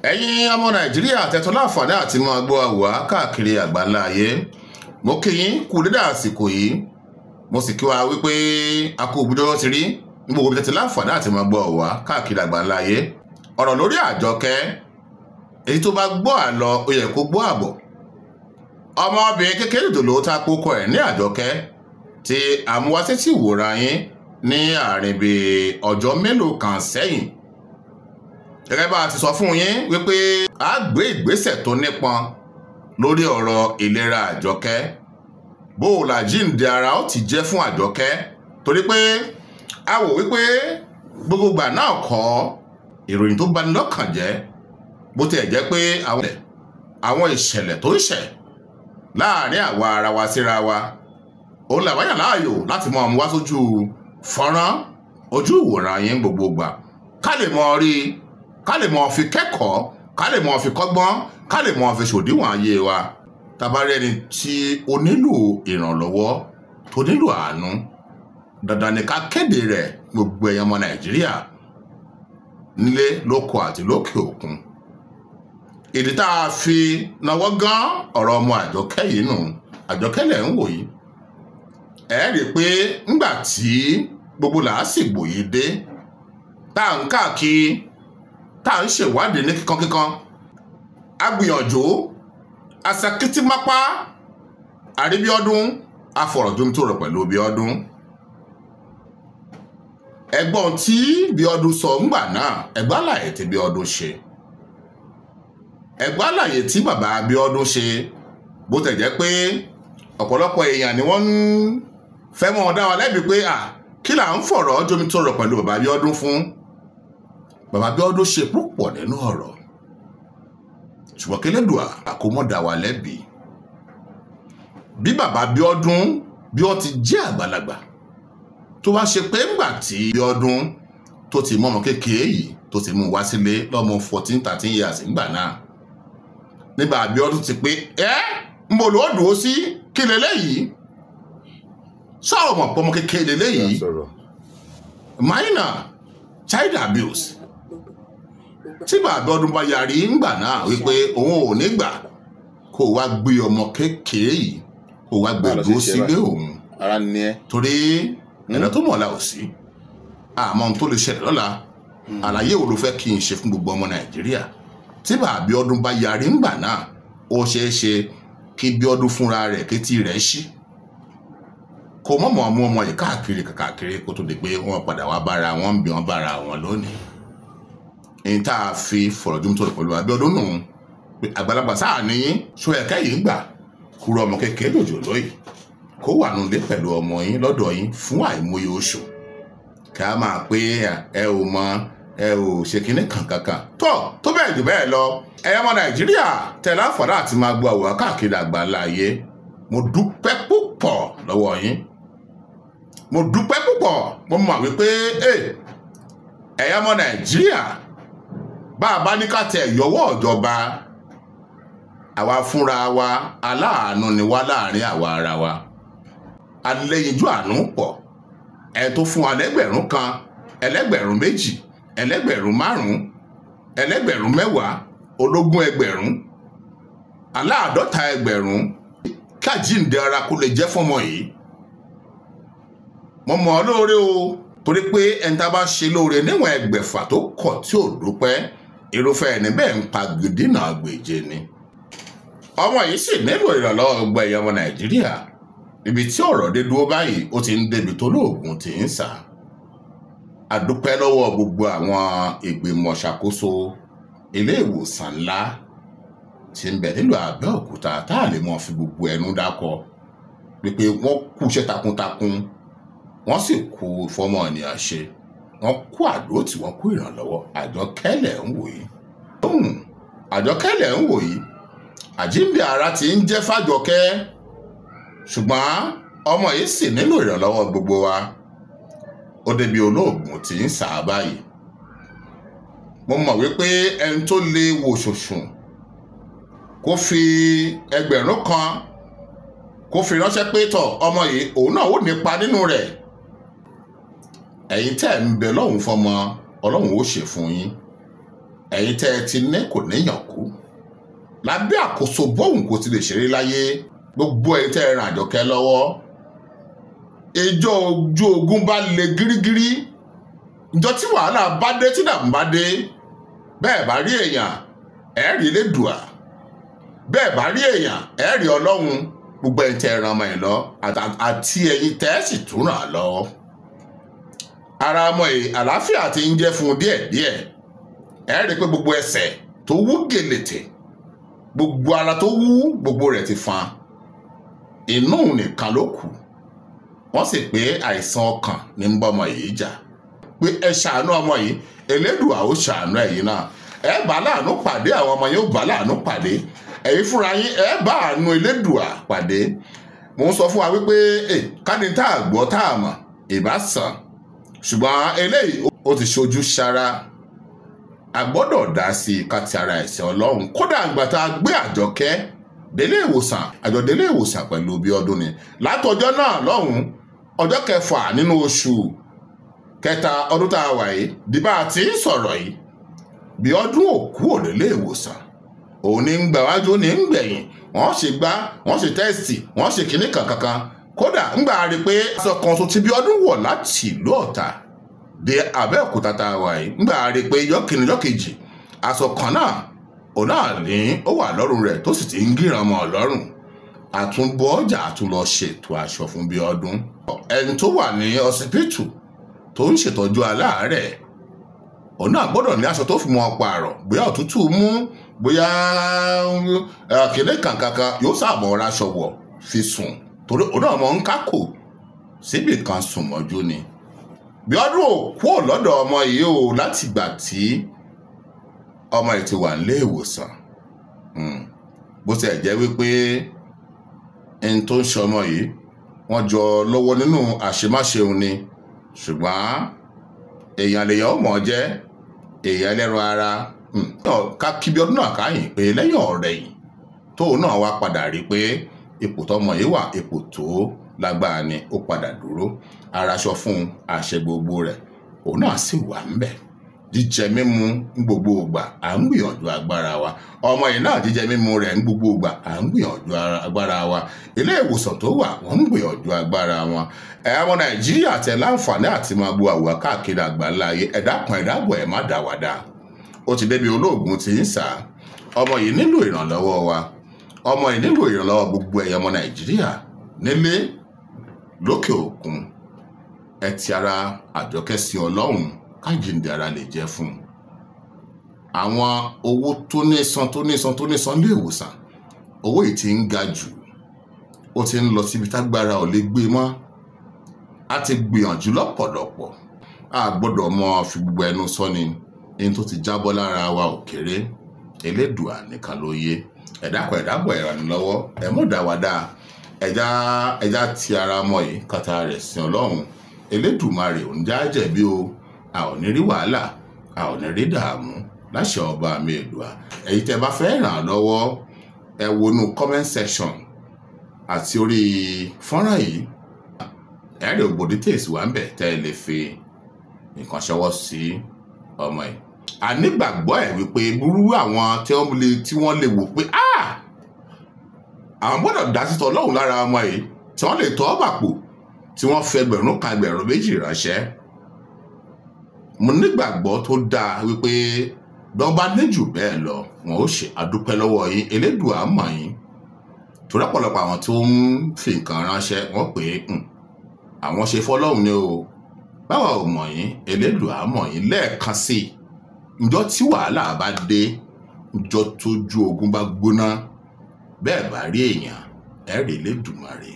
ẹ̀yin ọmọ nàìjíríà tẹ́tọ́ láǹfààní àti máa gbọ́ àwòrán káàkiri àgbáńlá ayé mo kí yín kú dédé àsìkò yìí mo sì kí wa wípé a kú òbúdó ti rí ní gbogbo tẹ́tọ́ láǹfààní àti máa gbọ́ àwòrán káàkiri àgbáńlá ayé ọ̀rọ̀ lórí Àjọkẹ́ èyí tó bá gbọ́ àlọ ó yẹ kó gbọ́ àbọ̀ ọmọbìnrin kékeré dòló ta kókó ẹ̀ ní Àjọkẹ́ tí àmúwásétí ìwòran yín ní àárín bíi ọjọ́ mélòó kan sẹ́yìn gẹ́gẹ́ bá a ti sọ fún yín wípé a gbé ìgbésẹ̀ tó nípọn lórí ọ̀rọ̀ ìlera Àjọkẹ́ bó o làjíǹde ara ó ti jẹ́ fún Àjọkẹ́ torí pé a wò wípé gbogbo ìgbà náà kọ́ ìròyìn tó bani lọ́kàn jẹ́ bó tiẹ̀ jẹ́ pé àwọn ìṣẹ̀lẹ̀ tó ń ṣẹ̀ láàrin àwa ara wa síra wa òun làwọn yàn láàyò láti mọ ọmọ wá sójú fọ́nrán ojú ìwòran yín gbogbo ìgbà ká lè mọ rí ká lè mọ fi kẹ́kọ̀ọ́ ká lè mọ fi kọ́gbọ́n ká lè mọ fi ṣòdiwọ̀n ayé wa tabarí ẹni tí ó nílò ìrànlọ́wọ́ tó nílò àánú dandan ni ká kéde rẹ̀ gbogbo ẹ̀yàn ọmọ Nàìjíríà nílé lóko àti lókè òkun ìdí tá a fi náwó gan ọ̀rọ̀ ọmọ Àjọkẹ́ yìí nù Àjọkẹ́ lẹ̀ ń wò yìí ẹ rí i pé ńgbà tí gbogbo làásìgbò yìí dé tá à ń káàkiri tá à ń ṣèwádìí ní kíkankíkan a gbìyànjú asakitimapa àríbíọ́dún afọ̀rọ̀jomitoro pẹ̀lú Bíọ́dún ẹgbọ́n tí Bíọ́dún sọ ńgbà náà ẹgbẹ́ àlàyé tí Bíọ́dún ṣe ẹgbẹ́ àlàyé tí bàbá Bíọ́dún ṣe bó tẹ̀ jẹ́ pé ọ̀pọ̀lọpọ̀ èèyàn ni wọ́n ń fẹ́ mọ́ dá wa lẹ́bi pé kí là ń fọ̀rọ̀ jomitoro pẹ̀lú bàbá Bíọ́dún fún bàbá Bíọ́dún ṣe púpọ̀ nínú ọ̀rọ̀ ṣùgbọ́n kẹlẹ́dùà àkómọ́dá wa lẹ́bi bí bàbá Bíọ́dún bí ó ti jẹ́ àgbàlagbà tó wá ṣe pé ńgbà tí Bíọ́dún tó ti mọ́ ọmọ kékeré yìí tó ti mú wá sílé lọ́mọ 14-13 years ńgbà náà nígbà Bíọ́dún ti pé ń bò ló dùn ó sí kí leléyìí sọ̀rọ̀ mọ̀ pọ́mọ kékeré leléyìí minor child abuse tí bàbá ọdún bá yarí ńgbà náà wípé òun ò ní gbà kó wá gbé ọmọ kékeré yìí kó wá gbẹ̀gbó sílé òun torí ẹ̀dá tó mọ̀ ọ̀la ò sí àmọ́ ohun tó lè ṣẹlẹ̀ lọ́la àlàyé wo ló fẹ́ kí n ṣe fún gbogbo ọmọ Nàìjíríà tí bàbá ọdún bá yarí ńgbà náà ó ṣeé ṣe kí Bíọ́dún fúnra rẹ̀ kétí rẹ̀ ṣí kò mọ̀mọ́ mú ọmọ yìí káàkiri kó tó di pé wọ́n padà wá bára wọn bí wọ́n bára wọn lónìí èyí tá a fi fọ̀rọ̀ jomitoro pẹ̀lú Abíọ́dún nù pé àgbàlagbà sáà ní sọ ẹ̀kẹ́ yìí gbà kúrò ọmọ kékeré jòjòló yìí kó wà nílé pẹ̀lú ọmọ yín lọ́dọ̀ yín fún àìmọye oṣù kí a máa pé ẹ ò mọ ẹ ò ṣe kinní kankan tó bẹ́ẹ̀ jù bẹ́ẹ̀ lọ ẹ̀yàn ọmọ Nàìjíríà tẹ̀lé àǹfààní àti máa gbọ́ àwòrán káàkiri àgbáńlá ayé mo dúpẹ́ púpọ̀ lọ́wọ́ yín mo dúpẹ́ púpọ̀ mo mọ̀ wípé ẹ̀yàn ọmọ Nàìjíríà bá a bá ní ká tẹ̀ yọwọ́ ìjọba àwa fúnra wa aláàánú ni wá láàrin àwa ara wa alẹ́yinjú àánú pọ̀ ẹ tó fún wa lẹ́gbẹ̀rún kan ẹlẹ́gbẹ̀rún méjì ẹlẹ́gbẹ̀rún márùn-ún ẹlẹ́gbẹ̀rún mẹ́wàá ológun ẹgbẹ̀rún aláàdọ́ta ẹgbẹ̀rún kájíǹde ara kó lè jẹ́ fọ́mọ yìí mo mọ̀ ọ́ lóore o torí pé ẹni tá a bá ṣe lóore níwọ̀n ẹgbẹ̀fà tó kọ̀ tí ò dúpẹ́ irúfẹ́ ẹni bẹ́ẹ̀ ń pa gidina gbèjè ni ọmọ yìí sì nílò ìrànlọ́wọ́ gbogbo ẹ̀yàn ọmọ Nàìjíríà ibi tí ọ̀rọ̀ dé dúró báyìí ó ti ń débi tó lóògùn tí ń sà á dúpẹ́ lọ́wọ́ gbogbo àwọn ìgbìmọ̀ ṣàkóso ilé ìwòsàn ńlá tí ń bẹ nílùú Abẹ́òkúta tá a lè mọ̀ fi gbogbo ẹnu dákọ wípé wọ́n kú iṣẹ́ takuntakun wọ́n sì kú fọ́mọ ènìyàn ṣe wọ́n kú àdó tí wọ́n kú ìrànlọ́wọ́ Àjọkẹ́ lẹ̀ ń wò yìí Àjọkẹ́ lẹ̀ ń wò yìí àjíǹde ara ti ń jẹ́ f'Àjọkẹ́ ṣùgbọ́n ọmọ yìí sì nílò ìrànlọ́wọ́ gbogbo wa ó débi olóògùn tí ń sà á báyìí mo mọ̀ wípé ẹni tó lè wò ṣòṣùn kó fi ẹgbẹ̀rún kan kó fi ránṣẹ́ pé tọ̀ ọmọ yìí òun náà ó nípa nínú rẹ̀ ẹ̀yin tẹ́ ń bẹ lọ́hùn fọmọ Ọlọ́hun ó ṣe fún yín ẹ̀yin tẹ́ ẹ ti ní kò níyàn kú lábẹ́ àkóso bóun kò ti lè ṣeré láyé. Gbogbo ẹ̀yin tẹ́ ẹ ràn Àjọkẹ́ lọ́wọ́, ìjọ ojú ogun bá le gírígírí, ìjọ tí wàhálà bá dé tí dààmú bá dé, bẹ́ẹ̀ bá rí èèyàn ẹ rí Elédùà, bẹ́ẹ̀ bá rí èèyàn ẹ rí Ọlọ́run. Gbogbo ẹ̀yin tẹ́ ẹ ràn ọmọ yìí lọ àti ẹ̀yin tẹ́ ẹ sì tún ràn lọ́wọ́. Ara ọmọ yìí àlàáfíà ti ń jẹ́ fún díẹ̀díẹ̀. Ẹ rí pé gbogbo ẹsẹ̀ tó wú gèlètè, gbogbo ara tó wú, gbogbo rẹ̀ ti fan. Inú nìkan ló kù. Wọ́n sì pé àìsàn ọkàn ní ń bá ọmọ yìí jà. Pé ẹ ṣàánú ọmọ yìí, Elédùà ó ṣàánú ẹ̀yin náà. Ẹ bá láàánú pàdé, àwọn ọmọ yín ó bá láàánú pàdé. Ẹ̀yin fúnra yín ẹ bá àánú Elédùà pàdé. Mo ń sọ fún wa wípé káni tá a gbọ́ tá a mọ̀ ìbá sàn. Ṣùgbọ́n eléyìí ó ti ṣojú ṣara. A gbọ́dọ̀ dá sí i ká ti ara ẹ̀sìn Ọlọ́run. Kódà àgbà tá a gbé Àjọkẹ́ délé ìwòsàn, àjọ délé ìwòsàn pẹ̀lú Bíọ́dún ni. Látọjọ́ náà lọ́hùn, ọjọ́ 6 nínú oṣù 3 ọdún tá a wà yìí, di bá a ti ń sọ̀rọ̀ yìí, Bíọ́dún ò kúrò nílé ìwòsàn. Òun ní ń gbà wájú ní ń gbẹ̀yìn. Wọ́n ṣe gbá, wọ́n ṣe tẹ́sítì, wọ́n ṣe kinní kankan. Kódà ń gbà rí pé aṣọ kan tó ti Bíọ́dún wọ̀ láti ìlú Ọ̀tà dé Abẹ́òkúta tá a wà yìí, ń gbà rí pé yọ́kìnní lọ́kejì aṣọ kan náà òun náà ní ó wà lọ́rùn rẹ̀ tó sì ti ń gíran mọ́ ọlọ́run. Àtúnbọ̀ ọjà àtúnlọ ṣètò aṣọ fún Bíọ́dún. Ẹni tó wà ní ọsibítù tó ń ṣètọ́jú aláàárẹ̀, òun náà gbọ́dọ̀ ní aṣọ tó fi mọ́ pààrọ̀, bóyá òtútù mú, bóyá kìnní kankan yóò sáàbọ̀ ọ̀rọ̀ aṣọ wọ̀ fi sùn, torí òun náà mọ̀ ń kákò síbì kan sùn mọ́jú ni. Bíọ́dún ò kúrò lọ́dọ̀ ọmọ yìí o láti ìgbà tí ọmọ yìí ti wà nílé ìwòsàn. Bó ti ẹ̀ jẹ́ wípé ẹni tó ń ṣe ọmọ yìí wọ́n jọ lọ́wọ́ nínú àṣemáṣeun ni, ṣùgbọ́n èèyàn lèèyàn ó mọ̀ jẹ́, èèyàn ẹlẹ́ran ara. Ká kí Bíọ́dún náà káyìn pé lẹ́yìn ọ̀rẹ́ yìí tóun náà wá padà rí pé ipò tọmọ yìí wà ipò tó lágbára ni, ó padà dúró, araṣọ fún àṣẹ gbogbo rẹ̀, òun náà sì wà ń bẹ̀. Jíjẹ mímu ń gbogbo ìgbà à ń gbìyànjú agbára wa. Ọmọ yìí náà jíjẹ mímu rẹ̀ ń gbogbo ìgbà à ń gbìyànjú agbára wa. Ilé ìwòsàn tó wà wọ́n ń gbìyànjú agbára wọn. Ọmọ Nàìjíríà tẹ láǹfààní àti máa bu àwòrán káàkiri àgbáńlá ayé. Ẹ dákun ẹ dábọ̀ ẹ má dá wa dá. Ó ti débi olóògùn ti ń sá. Ọmọ yìí nílò ìrànlọ́wọ́ wa. Ọmọ yìí nílò ìrànlọ́wọ́ gbogbo ẹ̀yà ọmọ Nàìjíríà nílé lókè òkun. Ẹ ti ara Àjọkẹ́ sí Ọlọ́run kájíǹde ara lè jẹ́ fún. Àwọn owó tó nísan lé ìwòsàn, owó yìí ti ń ga jù. Ó ti ń lọ síbi tágbára ò lè gbé mọ́. A ti gbìyànjú lọ́pọ̀lọpọ̀. A gbọ́dọ̀ mọ fi gbogbo ẹnu sọ ni. Ẹni tó ti jábọ́ lára wa ò kéré. Elédùà nìkan ló yé. Ẹ dákun ẹ dábọ̀ ẹ ràn mí lọ́wọ́. Ẹ mú dá wa dá. Ẹja ti ara mọ́ yìí kàtà rẹ̀ sin Ọlọ́run. Elédùmarè ò ń já jẹ̀bi o. A ò ní rí wàhálà, a ò ní rí dààmú láṣẹ ọba mi Èdùà. Ẹ̀yin tẹ́ bá fẹ́ ràn lọ́wọ́, ẹ wọnú comment section àti orí fọ́nrán yìí. Ẹ rí ògbó details wà ń bẹ̀ tẹ́ ẹ lè fi nǹkan ṣọwọ́ sí ọmọ yìí. A nígbàgbọ́ ẹ̀ wípé burú àwọn tí wọ́n lè wò pé àwọn gbọ́dọ̀ dá sí Ọlọ́run lára ọmọ yìí, tí wọ́n lè tọ́ bàpò, tí wọ́n fẹ́ ẹgbẹ̀rún kan ẹgbẹ̀rún méjì ránṣẹ́. Mo nígbàgbọ́ tó dáa wípé bọ́n bá ní jù bẹ́ẹ̀ lọ, wọn ó ṣe àdúpẹ́ lọ́wọ́ yín. Elédùà mọ̀ yín. Torí ọ̀pọ̀lọpọ̀ àwọn tó ń fi nǹkan ránṣẹ́ wọ́n pé àwọn ṣe fọ́lọ́run ni o. Báwa ò mọ̀ yín, Elédùà mọ̀ yín lẹ́ẹ̀kan sí i. Ǹjọ́ tí wàhálà bá dé, ǹjọ́ tójú ogun bá gbóná, bẹ́ẹ̀ bá rí èèyàn, ẹ rí Elédùmarè.